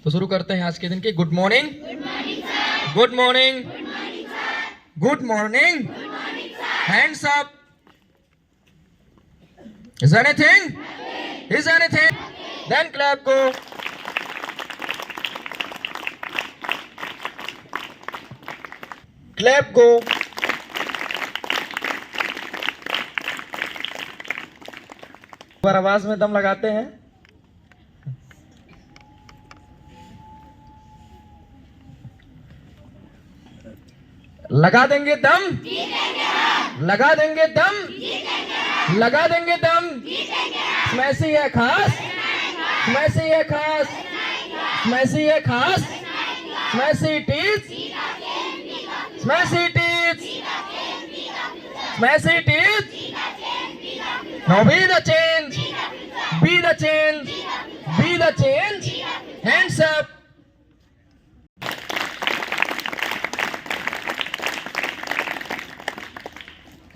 तो शुरू करते हैं आज के दिन की। Good morning, good morning, good morning, hands up, is anything, is anything, then clap go. Clap go. पर आवाज में दम लगाते हैं। लगा देंगे दम, लगा देंगे दम, लगा देंगे दम। स्मैशी है खास, स्मैशी है खास, स्मैशी है खास, smashy tees, smashy tees, smashy tees. Now be the change, be the change, be the change. Hands up.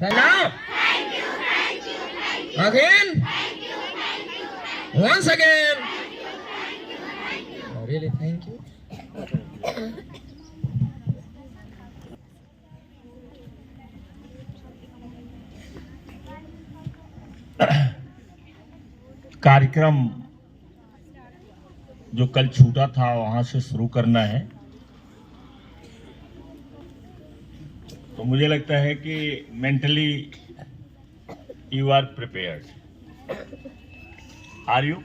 And now, again, once again. Oh, really? Thank you. कार्यक्रम जो कल छूटा था वहां से शुरू करना है, तो मुझे लगता है कि mentally you are prepared. Are you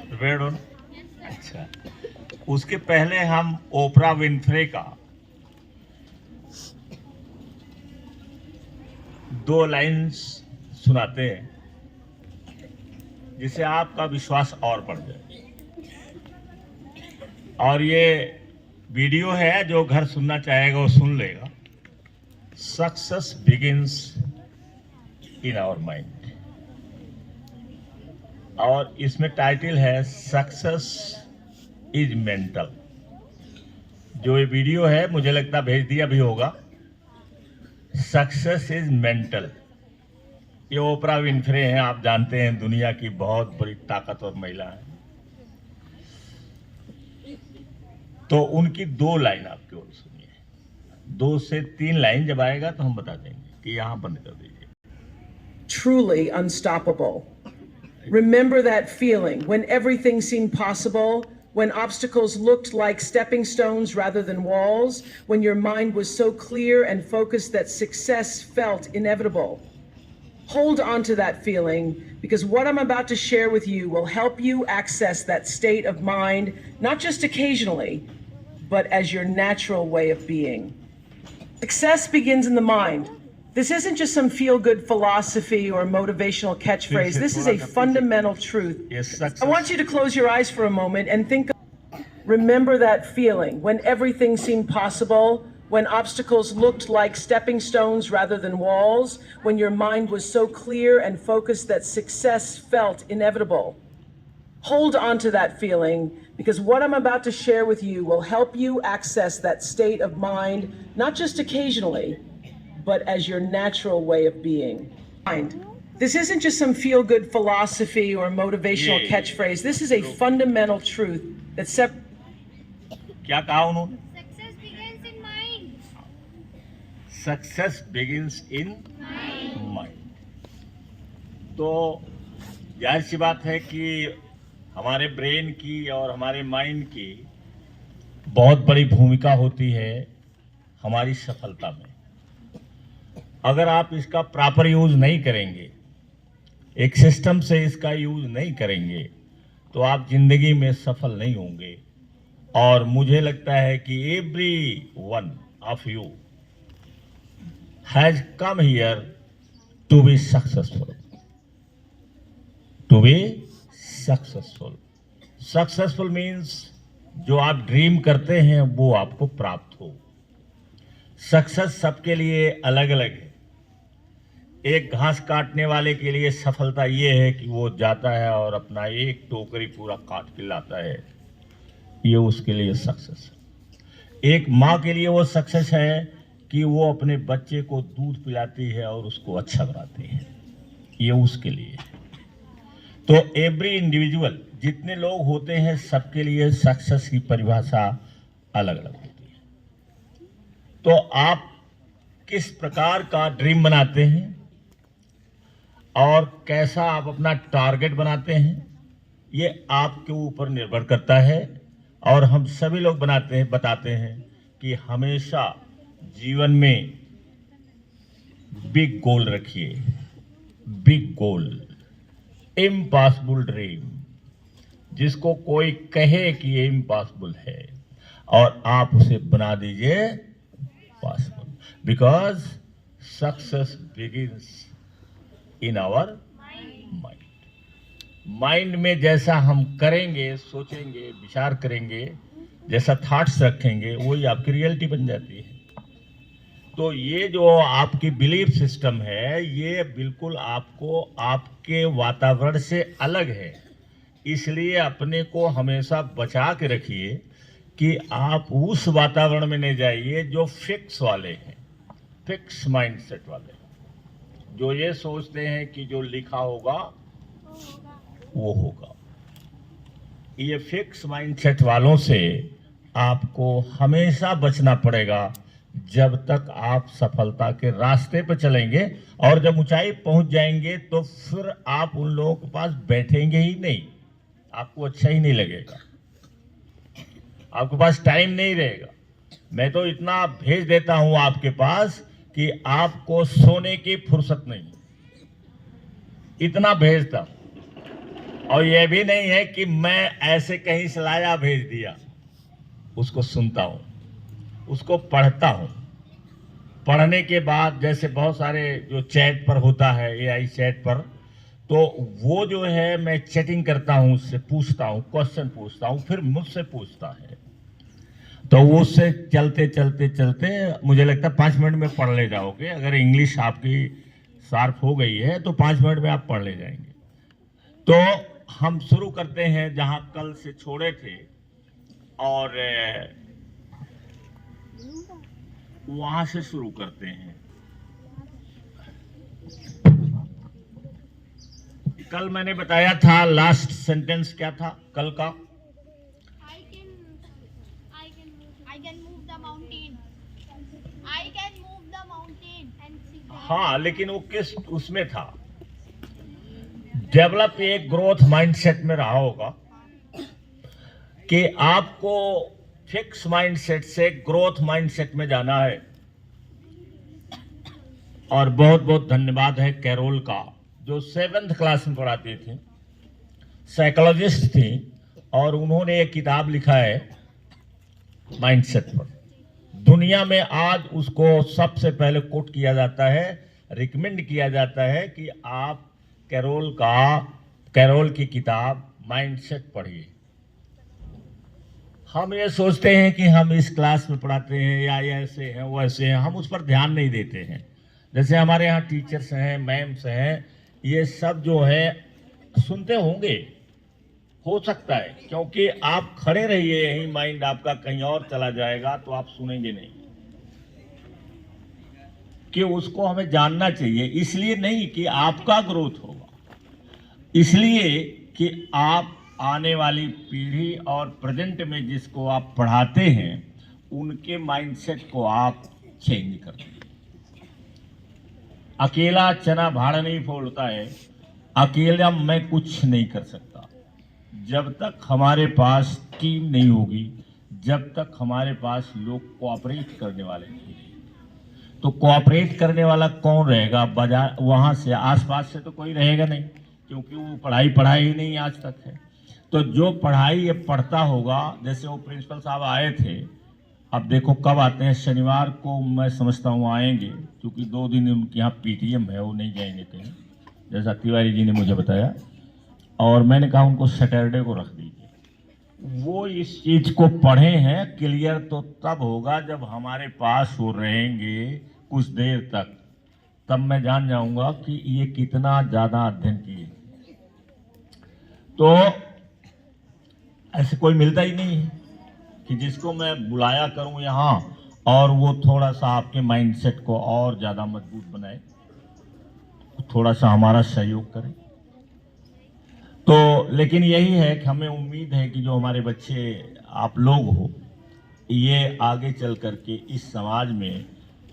prepared हो? अच्छा, उसके पहले हम ओपरा विनफ्रे का 2 लाइन्स सुनाते हैं जिससे आपका विश्वास और बढ़ जाए। और ये वीडियो है, जो घर सुनना चाहेगा वो सुन लेगा। Success begins in our mind, और इसमें टाइटल है सक्सेस इज मेंटल। जो ये वीडियो है मुझे लगता भेज दिया भी होगा। Success is mental. ये ओपरा विनफ्रे हैं, आप जानते हैं, दुनिया की बहुत बड़ी ताकतवर महिला है। तो उनकी 2 लाइन आपकी ओर सुनिए। 2 से 3 लाइन जब आएगा तो हम बता देंगे कि यहां बंद कर दीजिए। Truly unstoppable. Remember that feeling when everything seemed possible, when obstacles looked like stepping stones rather than walls, when your mind was so clear and focused that success felt inevitable. Hold on to that feeling, because what I'm about to share with you will help you access that state of mind, not just occasionally, but as your natural way of being. Success begins in the mind. This isn't just some feel-good philosophy or motivational catchphrase. This is a fundamental truth. Yes, success. I want you to close your eyes for a moment and think. Remember that feeling when everything seemed possible, when obstacles looked like stepping stones rather than walls, when your mind was so clear and focused that success felt inevitable. Hold on to that feeling, because what I'm about to share with you will help you access that state of mind, not just occasionally, but as your natural way of being. This isn't just some feel-good philosophy or motivational catchphrase. This is a fundamental truth that क्या कहा उन्होंने? Success begins in mind. Success begins in mind. तो जाहिर सी बात है कि हमारे brain की और हमारे माइंड की बहुत बड़ी भूमिका होती है हमारी सफलता में। अगर आप इसका प्रॉपर यूज नहीं करेंगे, एक सिस्टम से इसका यूज नहीं करेंगे, तो आप जिंदगी में सफल नहीं होंगे। और मुझे लगता है कि every one of you has come here to be successful. To be successful. Successful means जो आप ड्रीम करते हैं वो आपको प्राप्त हो। सक्सेस सबके लिए अलग अलग है। एक घास काटने वाले के लिए सफलता ये है कि वो जाता है और अपना एक टोकरी पूरा काट के लाता है, ये उसके लिए सक्सेस है। एक माँ के लिए वो सक्सेस है कि वो अपने बच्चे को दूध पिलाती है और उसको अच्छा बनाती है, ये उसके लिए है। तो एवरी इंडिविजुअल, जितने लोग होते हैं सबके लिए सक्सेस की परिभाषा अलग अलग होती है। तो आप किस प्रकार का ड्रीम बनाते हैं और कैसा आप अपना टारगेट बनाते हैं, ये आपके ऊपर निर्भर करता है। और हम सभी लोग बताते हैं कि हमेशा जीवन में बिग गोल रखिए, बिग गोल, इम्पॉसिबल ड्रीम, जिसको कोई कहे कि ये इम्पॉसिबल है और आप उसे बना दीजिए possible, because success begins in our mind. Mind में जैसा हम करेंगे, सोचेंगे, विचार करेंगे, जैसा थॉट्स रखेंगे, वही आपकी रियलिटी बन जाती है। तो ये जो आपकी बिलीफ सिस्टम है, ये बिल्कुल आपको आपके वातावरण से अलग है। इसलिए अपने को हमेशा बचा के रखिए कि आप उस वातावरण में नहीं जाइए जो फिक्स वाले हैं, फिक्स माइंडसेट वाले, जो ये सोचते हैं कि जो लिखा होगा वो होगा। ये फिक्स माइंडसेट वालों से आपको हमेशा बचना पड़ेगा जब तक आप सफलता के रास्ते पर चलेंगे। और जब ऊंचाई पहुंच जाएंगे तो फिर आप उन लोगों के पास बैठेंगे ही नहीं, आपको अच्छा ही नहीं लगेगा, आपके पास टाइम नहीं रहेगा। मैं तो इतना भेज देता हूं आपके पास कि आपको सोने की फुर्सत नहीं, इतना भेजता हूं। और यह भी नहीं है कि मैं ऐसे कहीं से लाया भेज दिया, उसको सुनता हूं, उसको पढ़ता हूं। पढ़ने के बाद जैसे बहुत सारे जो चैट पर होता है, एआई चैट पर, तो वो जो है मैं चैटिंग करता हूं, उससे पूछता हूं, क्वेश्चन पूछता हूं, फिर मुझसे पूछता है। तो वो उससे चलते चलते चलते मुझे लगता है 5 मिनट में पढ़ ले जाओगे। अगर इंग्लिश आपकी शार्प हो गई है तो 5 मिनट में आप पढ़ ले जाएंगे। तो हम शुरू करते हैं जहां कल से छोड़े थे, और वहां से शुरू करते हैं। कल मैंने बताया था, लास्ट सेंटेंस क्या था कल का? I can move the mountain. I can move the mountain and see the हाँ, लेकिन वो किस उसमें था? डेवलप एक ग्रोथ माइंडसेट में रहा होगा कि आपको फिक्स माइंडसेट से ग्रोथ माइंडसेट में जाना है। और बहुत बहुत धन्यवाद है कैरोल का, जो 7th क्लास में पढ़ाती थी, साइकोलॉजिस्ट थी, और उन्होंने एक किताब लिखा है माइंडसेट पर। दुनिया में आज उसको सबसे पहले कोट किया जाता है, रिकमेंड किया जाता है कि आप कैरोल की किताब माइंडसेट पढ़िए। हम ये सोचते हैं कि हम इस क्लास में पढ़ाते हैं या ऐसे हैं वैसे हैं, हम उस पर ध्यान नहीं देते हैं। जैसे हमारे यहाँ टीचर्स हैं, मैम्स हैं, ये सब जो है सुनते होंगे, हो सकता है, क्योंकि आप खड़े रहिए यहीं, माइंड आपका कहीं और चला जाएगा तो आप सुनेंगे नहीं। कि उसको हमें जानना चाहिए, इसलिए नहीं कि आपका ग्रोथ होगा, इसलिए कि आप आने वाली पीढ़ी और प्रेजेंट में जिसको आप पढ़ाते हैं उनके माइंडसेट को आप चेंज कर दें। अकेला चना भाड़ नहीं फोड़ता है, अकेला मैं कुछ नहीं कर सकता। जब तक हमारे पास टीम नहीं होगी, जब तक हमारे पास लोग कोऑपरेट करने वाले नहीं, तो कोऑपरेट करने वाला कौन रहेगा? बाजार वहाँ से आसपास से तो कोई रहेगा नहीं, क्योंकि वो पढ़ाई ही नहीं आज तक है। तो जो पढ़ाई ये पढ़ता होगा, जैसे वो प्रिंसिपल साहब आए थे, अब देखो कब आते हैं, शनिवार को मैं समझता हूँ आएंगे, क्योंकि 2 दिन उनके यहाँ पीटीएम है, वो नहीं जाएंगे कहीं, जैसा तिवारी जी ने मुझे बताया। और मैंने कहा उनको सैटरडे को रख दीजिए। वो इस चीज़ को पढ़े हैं, क्लियर तो तब होगा जब हमारे पास वो रहेंगे कुछ देर तक, तब मैं जान जाऊंगा कि ये कितना ज़्यादा अध्ययन किए। तो ऐसे कोई मिलता ही नहीं है कि जिसको मैं बुलाया करूं यहाँ और वो थोड़ा सा आपके माइंडसेट को और ज़्यादा मजबूत बनाए, थोड़ा सा हमारा सहयोग करे। तो लेकिन यही है कि हमें उम्मीद है कि जो हमारे बच्चे आप लोग हो, ये आगे चल करके इस समाज में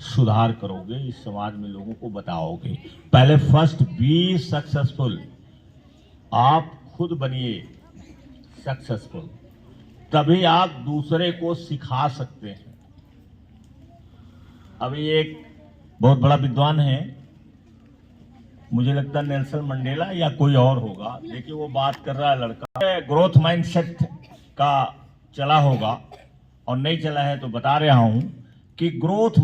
सुधार करोगे, इस समाज में लोगों को बताओगे। पहले फर्स्ट बी सक्सेसफुल, आप खुद बनिए सक्सेसफुल, तभी आप दूसरे को सिखा सकते हैं। अभी एक बहुत बड़ा विद्वान है, मुझे लगता है नेल्सन मंडेला या कोई और होगा, लेकिन वो बात कर रहा है, लड़का ग्रोथ माइंडसेट का चला होगा और नहीं चला है तो बता रहा हूं कि ग्रोथ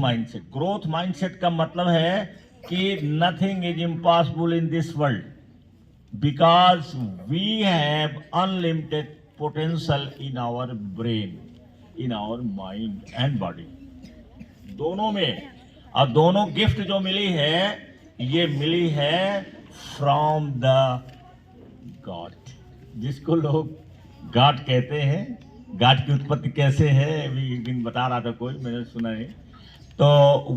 माइंडसेट का मतलब है कि nothing is impossible in this world because we have unlimited potential in our brain, in our mind and body, दोनों में। और दोनों गिफ्ट जो मिली है, ये मिली है फ्रॉम द गॉड, जिसको लोग गॉड कहते हैं। गॉड की उत्पत्ति कैसे है अभी एक दिन बता रहा था कोई, मैंने सुना है। तो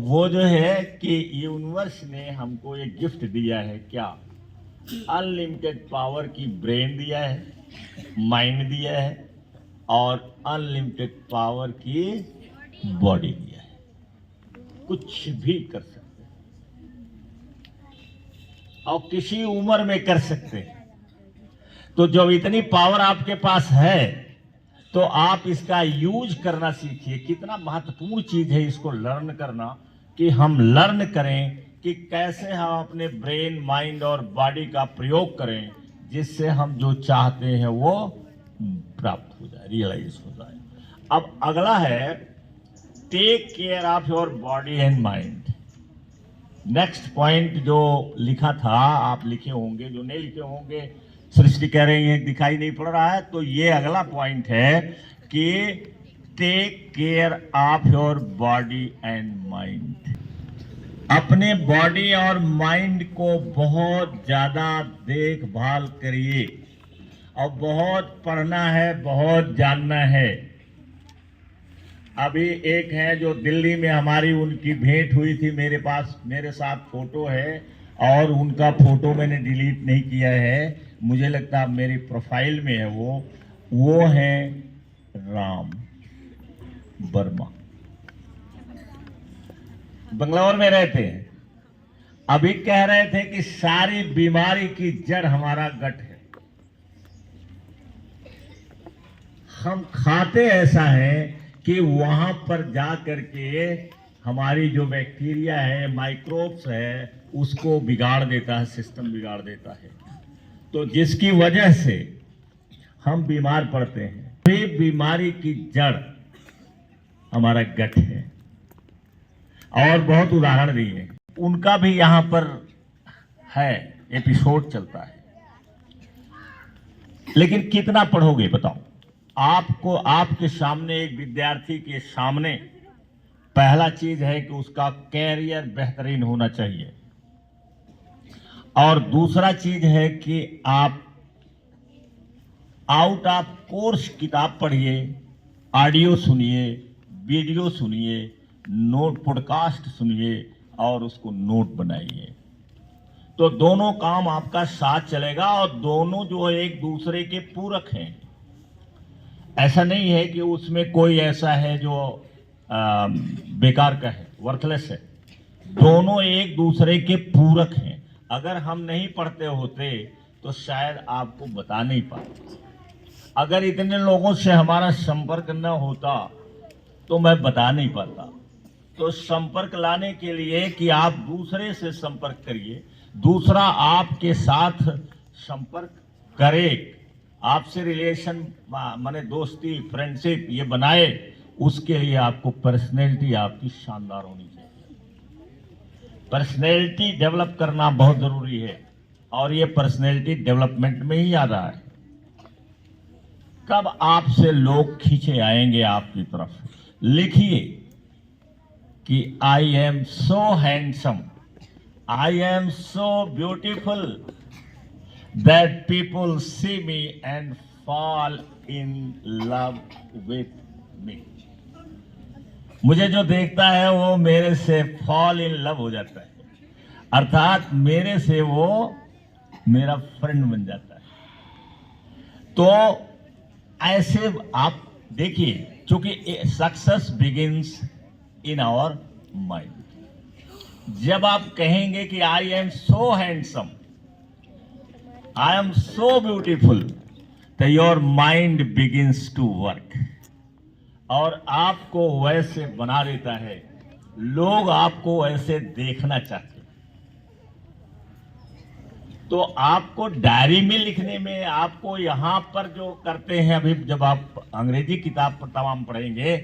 वो जो है कि यूनिवर्स ने हमको एक गिफ्ट दिया है, क्या? अनलिमिटेड पावर की ब्रेन दिया है, माइंड दिया है और अनलिमिटेड पावर की बॉडी दिया है। कुछ भी कर सकते हैं और किसी उम्र में कर सकते हैं। तो जब इतनी पावर आपके पास है तो आप इसका यूज करना सीखिए। कितना महत्वपूर्ण चीज है इसको लर्न करना, कि हम लर्न करें कि कैसे हम अपने ब्रेन, माइंड और बॉडी का प्रयोग करें, जिससे हम जो चाहते हैं वो प्राप्त हो जाए, रियलाइज हो जाए। अब अगला है take care of your body and mind. Next point जो लिखा था, आप लिखे होंगे, जो नहीं लिखे होंगे सृष्टि कह रही है दिखाई नहीं पड़ रहा है, तो ये अगला पॉइंट है कि take care of your body and mind. अपने बॉडी और माइंड को बहुत ज्यादा देखभाल करिए और बहुत पढ़ना है, बहुत जानना है। अभी एक है जो दिल्ली में हमारी उनकी भेंट हुई थी, मेरे पास मेरे साथ फोटो है और उनका फोटो मैंने डिलीट नहीं किया है, मुझे लगता है मेरी प्रोफाइल में है। वो है राम वर्मा, बंगलौर में रहते हैं। अभी कह रहे थे कि सारी बीमारी की जड़ हमारा गट है। हम खाते ऐसा है कि वहां पर जा करके हमारी जो बैक्टीरिया है, माइक्रोब्स है, उसको बिगाड़ देता है, सिस्टम बिगाड़ देता है। तो जिसकी वजह से हम बीमार पड़ते हैं। ये बीमारी की जड़ हमारा गट है। और बहुत उदाहरण दिए, उनका भी यहां पर है, एपिसोड चलता है। लेकिन कितना पढ़ोगे बताओ? आपको आपके सामने, एक विद्यार्थी के सामने, पहला चीज है कि उसका कैरियर बेहतरीन होना चाहिए, और दूसरा चीज है कि आप आउट ऑफ कोर्स किताब पढ़िए, ऑडियो सुनिए, वीडियो सुनिए, नोट पॉडकास्ट सुनिए और उसको नोट बनाइए। तो दोनों काम आपका साथ चलेगा और दोनों जो एक दूसरे के पूरक हैं। ऐसा नहीं है कि उसमें कोई ऐसा है जो बेकार का है, वर्थलेस है। दोनों एक दूसरे के पूरक हैं। अगर हम नहीं पढ़ते होते तो शायद आपको बता नहीं पाते। अगर इतने लोगों से हमारा संपर्क न होता तो मैं बता नहीं पाता। तो संपर्क लाने के लिए कि आप दूसरे से संपर्क करिए, दूसरा आपके साथ संपर्क करे, आपसे रिलेशन माने दोस्ती, फ्रेंडशिप ये बनाए, उसके लिए आपको पर्सनैलिटी आपकी शानदार होनी चाहिए। पर्सनैलिटी डेवलप करना बहुत जरूरी है और ये पर्सनैलिटी डेवलपमेंट में ही आ रहा है। कब आपसे लोग खींचे आएंगे आपकी तरफ? लिखिए कि I am so handsome, I am so beautiful that people see me and fall in love with me. मुझे जो देखता है वो मेरे से फॉल इन लव हो जाता है, अर्थात मेरे से वो मेरा फ्रेंड बन जाता है। तो ऐसे आप देखिए, क्योंकि success begins in our mind. जब आप कहेंगे कि I am so handsome, I am so beautiful, तो your mind begins to work और आपको वैसे बना देता है। लोग आपको वैसे देखना चाहते हैं। तो आपको डायरी में लिखने में, आपको यहां पर जो करते हैं, अभी जब आप अंग्रेजी किताब पर तमाम पढ़ेंगे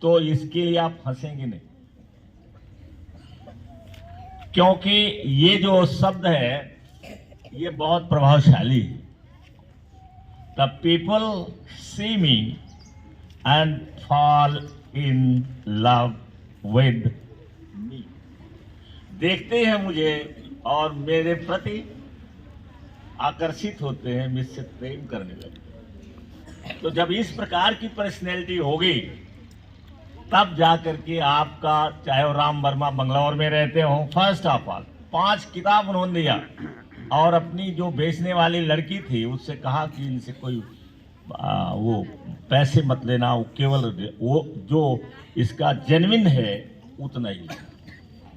तो इसके लिए आप हंसेंगे नहीं, क्योंकि ये जो शब्द है ये बहुत प्रभावशाली है। The people see me and fall in love with me. देखते हैं मुझे और मेरे प्रति आकर्षित होते हैं, मुझसे प्रेम करने लगते हैं। तो जब इस प्रकार की पर्सनैलिटी होगी तब जाकर के आपका, चाहे वो राम वर्मा बंगलौर में रहते हो, फर्स्ट ऑफ ऑल 5 किताब उन्होंने दिया और अपनी जो बेचने वाली लड़की थी उससे कहा कि इनसे कोई वो पैसे मत लेना, वो केवल वो जो इसका जेन्युइन है उतना ही।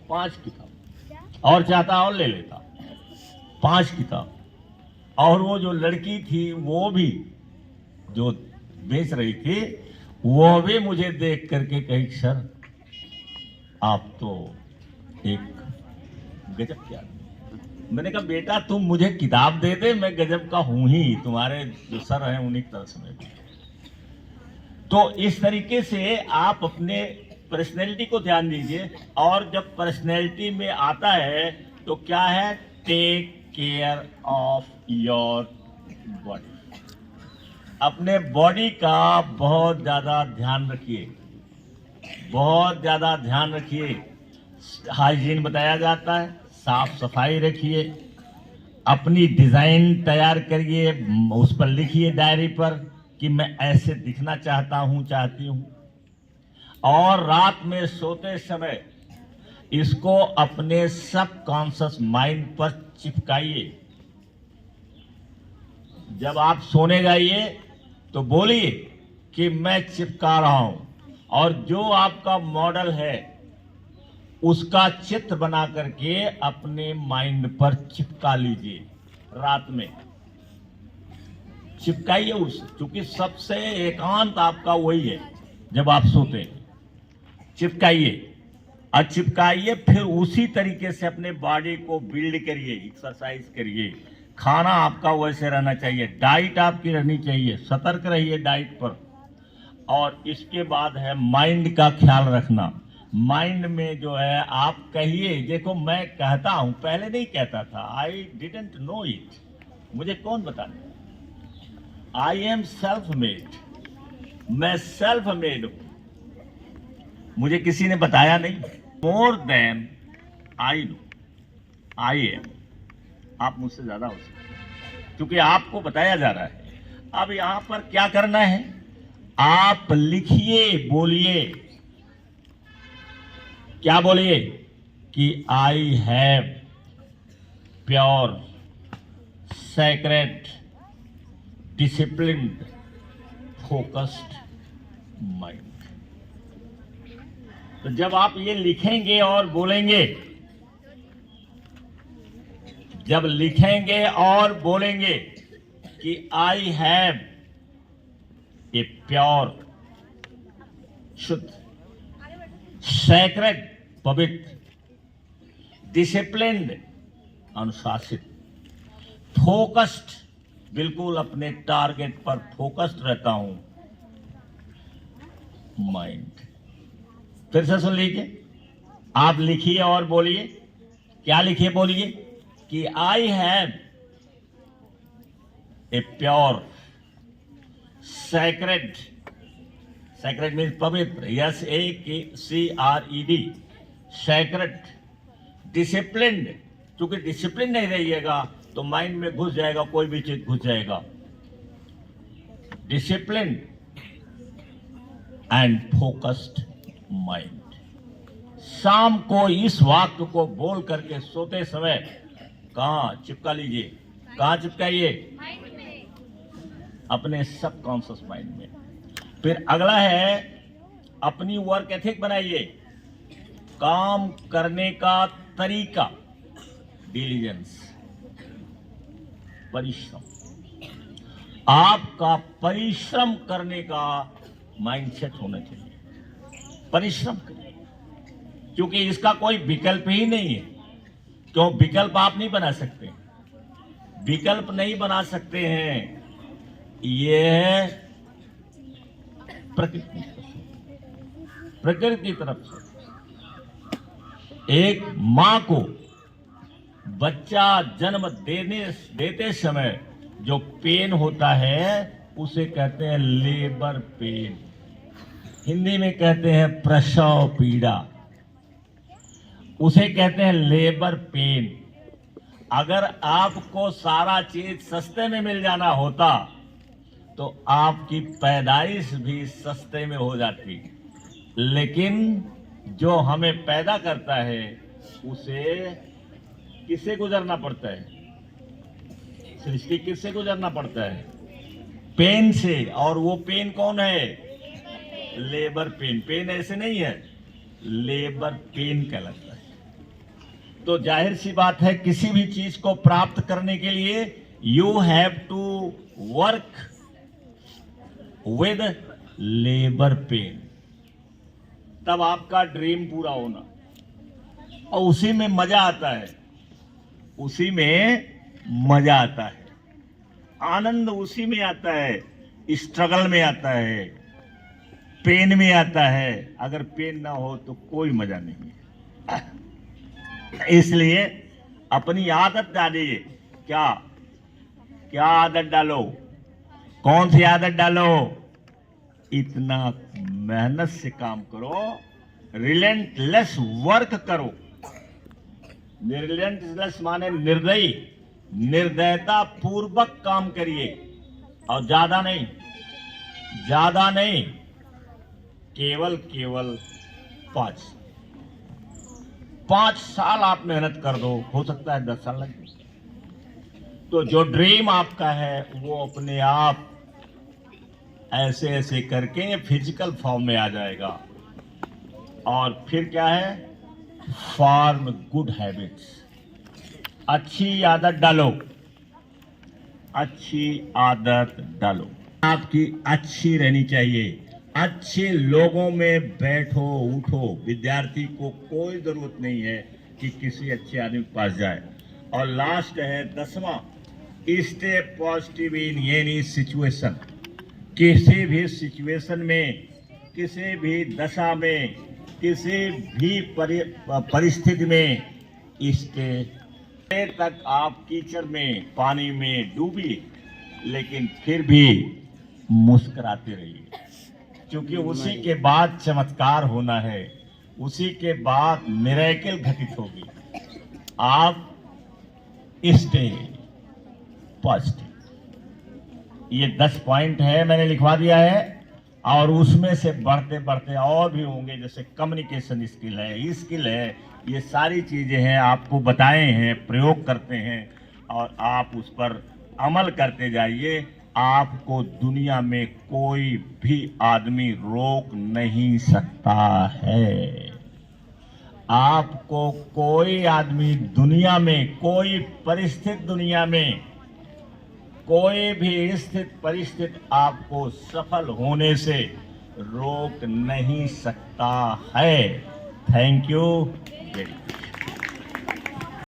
5 किताब, और चाहता और ले लेता। 5 किताब। और वो जो लड़की थी वो भी जो बेच रही थी वो भी मुझे देख करके कही, सर आप तो एक गजब के आदमी। मैंने कहा बेटा तुम मुझे किताब दे दे, मैं गजब का हूं ही, तुम्हारे जो सर हैं उन्हीं की तरह से मैं भी। तो इस तरीके से आप अपने पर्सनैलिटी को ध्यान दीजिए। और जब पर्सनैलिटी में आता है तो क्या है, take care of your body. अपने बॉडी का बहुत ज्यादा ध्यान रखिए, बहुत ज्यादा ध्यान रखिए। हाइजीन बताया जाता है, साफ सफाई रखिए, अपनी डिजाइन तैयार करिए, उस पर लिखिए डायरी पर कि मैं ऐसे दिखना चाहता हूं, चाहती हूं। और रात में सोते समय इसको अपने सबकॉन्शियस माइंड पर चिपकाइए। जब आप सोने जाइए तो बोलिए कि मैं चिपका रहा हूं, और जो आपका मॉडल है उसका चित्र बना करके अपने माइंड पर चिपका लीजिए। रात में चिपकाइए उसे, क्योंकि सबसे एकांत आपका वही है जब आप सोते हैं। चिपकाइए और चिपकाइए, फिर उसी तरीके से अपने बॉडी को बिल्ड करिए, एक्सरसाइज करिए। खाना आपका वैसे रहना चाहिए, डाइट आपकी रहनी चाहिए, सतर्क रहिए डाइट पर। और इसके बाद है माइंड का ख्याल रखना। माइंड में जो है आप कहिए, देखो मैं कहता हूं, पहले नहीं कहता था, आई डिडंट नो इट, मुझे कौन बताने, आई एम सेल्फ मेड, मैं सेल्फ मेड हूं, मुझे किसी ने बताया नहीं। More than I know, I am, आप मुझसे ज्यादा हो सकते, क्योंकि आपको बताया जा रहा है। अब यहां पर क्या करना है, आप लिखिए, बोलिए, क्या बोलिए कि I have pure sacred disciplined focused mind. तो जब आप ये लिखेंगे और बोलेंगे, जब लिखेंगे और बोलेंगे कि आई हैव ए प्योर, शुद्ध, सैक्रेड, पवित्र, डिसिप्लिन्ड, अनुशासित, फोकस्ड, बिल्कुल अपने टारगेट पर फोकस्ड रहता हूं, माइंड। फिर से सुन लीजिए, आप लिखिए और बोलिए, क्या लिखिए, बोलिए कि I have a pure sacred, sacred means पवित्र, SACRED, सैक्रेड, डिसिप्लिन्ड, क्योंकि डिसिप्लिन नहीं रहिएगा तो माइंड में घुस जाएगा, कोई भी चीज घुस जाएगा। Discipline and focused mind. शाम को इस वाक्य को बोल करके सोते समय कहां चिपका लीजिए, कहां चिपकाइए, अपने सबकॉन्शियस माइंड में। फिर अगला है अपनी वर्क एथिक बनाइए, काम करने का तरीका, डिलीजेंस, परिश्रम। आपका परिश्रम करने का माइंडसेट होना चाहिए। परिश्रम करिए, क्योंकि इसका कोई विकल्प ही नहीं है। क्यों विकल्प आप नहीं बना सकते? विकल्प नहीं बना सकते हैं। ये है प्रकृति की तरफ से। एक मां को बच्चा जन्म देते समय जो पेन होता है उसे कहते हैं लेबर पेन, हिंदी में कहते हैं प्रसव पीड़ा, उसे कहते हैं लेबर पेन। अगर आपको सारा चीज सस्ते में मिल जाना होता तो आपकी पैदाइश भी सस्ते में हो जाती, लेकिन जो हमें पैदा करता है उसे किससे गुजरना पड़ता है? सृष्टि किससे गुजरना पड़ता है? पेन से। और वो पेन कौन है? Labour pain. पेन ऐसे नहीं है, लेबर पेन कहलाता है। तो जाहिर सी बात है, किसी भी चीज को प्राप्त करने के लिए you have to work with labour pain, तब आपका ड्रीम पूरा होना। और उसी में मजा आता है, उसी में मजा आता है, आनंद उसी में आता है, स्ट्रगल में आता है, पेन में आता है। अगर पेन ना हो तो कोई मजा नहीं है। इसलिए अपनी आदत डालिए। क्या क्या आदत डालो? कौन सी आदत डालो? इतना मेहनत से काम करो, रिलेंटलेस वर्क करो। रिलेंटलेस माने निर्दयी, निर्दयता पूर्वक काम करिए। और ज्यादा नहीं, केवल 5 साल आप मेहनत कर दो, हो सकता है 10 साल लगे। तो जो ड्रीम आपका है वो अपने आप ऐसे ऐसे करके फिजिकल फॉर्म में आ जाएगा। और फिर क्या है? फॉर्म गुड हैबिट्स, अच्छी आदत डालो, अच्छी आदत डालो। आपकी अच्छी रहनी चाहिए। अच्छे लोगों में बैठो उठो। विद्यार्थी को कोई जरूरत नहीं है कि किसी अच्छे आदमी के पास जाए। और लास्ट है 10वां, stay positive in any situation. किसी भी सिचुएशन में, किसी भी दशा में, किसी भी परिस्थिति में स्टे तक आप कीचड़ में, पानी में डूबिए, लेकिन फिर भी मुस्कुराते रहिए, क्योंकि उसी के बाद चमत्कार होना है, उसी के बाद मिरेकल घटित होगी। आप स्टे पॉजिटिव। ये 10 पॉइंट है, मैंने लिखवा दिया है। और उसमें से बढ़ते बढ़ते और भी होंगे, जैसे कम्युनिकेशन स्किल है, ये सारी चीजें हैं, आपको बताए हैं, प्रयोग करते हैं और आप उस पर अमल करते जाइए। आपको दुनिया में कोई भी आदमी रोक नहीं सकता है। आपको कोई आदमी दुनिया में, कोई परिस्थिति दुनिया में, कोई भी स्थिति परिस्थिति आपको सफल होने से रोक नहीं सकता है। Thank you very much.